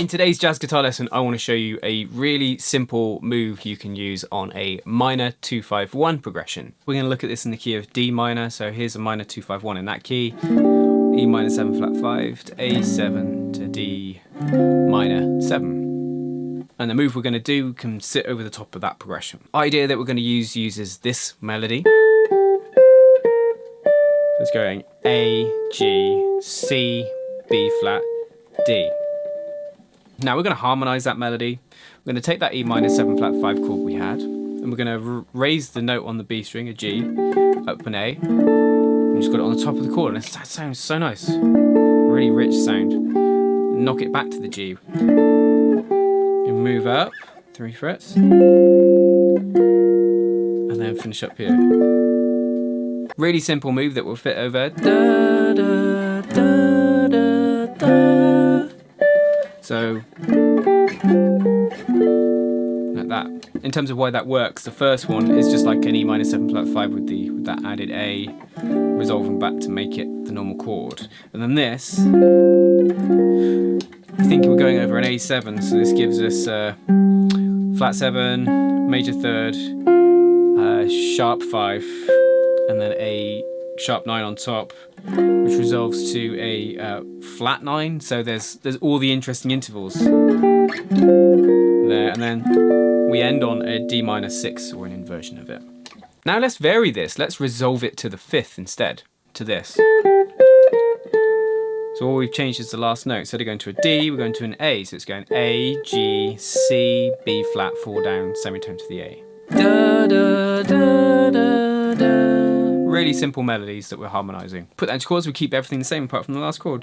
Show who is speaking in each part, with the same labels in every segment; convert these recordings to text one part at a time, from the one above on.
Speaker 1: In today's jazz guitar lesson, I want to show you a really simple move you can use on a minor 2-5-1 progression. We're going to look at this in the key of D minor, so here's a minor 2-5-1 in that key, E minor 7 flat 5 to A7 to D minor 7. And the move we're going to do can sit over the top of that progression. The idea that we're going to use uses this melody. So it's going A, G, C, B flat, D. Now we're going to harmonise that melody. We're going to take that E minor 7 flat 5 chord we had, and we're going to raise the note on the B string, a G, up an A, and just got it on the top of the chord, and that sounds so nice. Really rich sound. Knock it back to the G. And move up 3 frets, and then finish up here. Really simple move that will fit over da, da, da, da, da. So, like that. In terms of why that works, the first one is just like an E minor 7 flat 5 with that added A, resolving back to make it the normal chord. And then this, I think we're going over an A7, so this gives us flat 7, major 3rd, sharp 5, and then a sharp 9 on top, which resolves to a flat 9. So there's all the interesting intervals there, and then we end on a D minor 6 or an inversion of it. Now let's vary this. Let's resolve it to the 5th instead, to this. So all we've changed is the last note. Instead of going to a D, we're going to an A. So it's going A, G, C, B flat, 4 down, semitone to the A. Da, da, da, da, da. Really simple melodies that we're harmonising. Put that into chords, we keep everything the same apart from the last chord.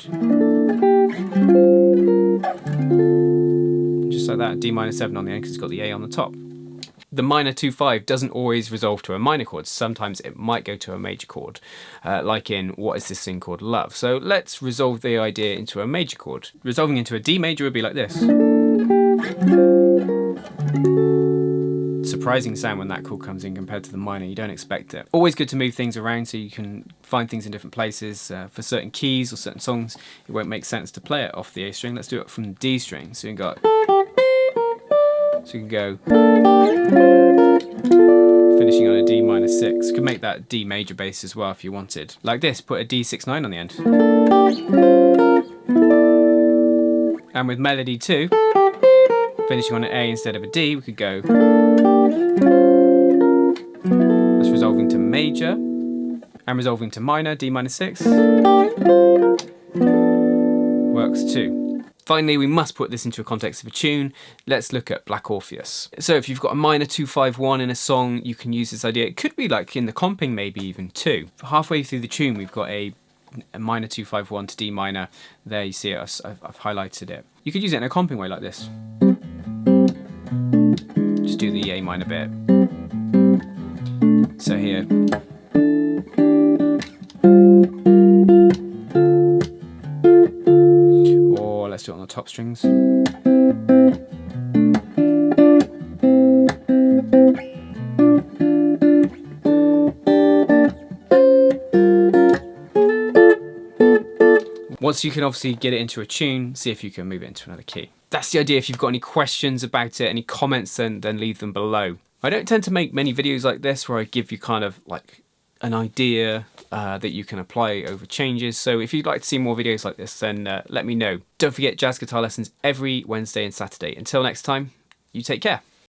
Speaker 1: Just like that, D minor 7 on the end because it's got the A on the top. The minor 2-5 doesn't always resolve to a minor chord. Sometimes it might go to a major chord, like in What Is This Thing Called Love? So let's resolve the idea into a major chord. Resolving into a D major would be like this. Surprising sound when that chord comes in compared to the minor. You don't expect it. Always good to move things around so you can find things in different places. For certain keys or certain songs, it won't make sense to play it off the A string. Let's do it from the D string. So you can go, finishing on a D minor 6. You could make that D major bass as well if you wanted. Like this, put a D6-9 on the end. And with melody 2, finishing on an A instead of a D, we could go. That's resolving to major and resolving to minor, D minor 6. Works too. Finally, we must put this into a context of a tune. Let's look at Black Orpheus. So if you've got a minor 2-5-1 in a song, you can use this idea. It could be like in the comping, maybe even 2. Halfway through the tune, we've got a minor 2-5-1 to D minor. There you see it, I've highlighted it. You could use it in a comping way like this. Just do the A minor bit. So here. Or let's do it on the top strings. Once you can obviously get it into a tune, see if you can move it into another key. That's the idea. If you've got any questions about it, any comments, then leave them below. I don't tend to make many videos like this where I give you kind of like an idea that you can apply over changes. So if you'd like to see more videos like this, then let me know. Don't forget jazz guitar lessons every Wednesday and Saturday. Until next time, you take care.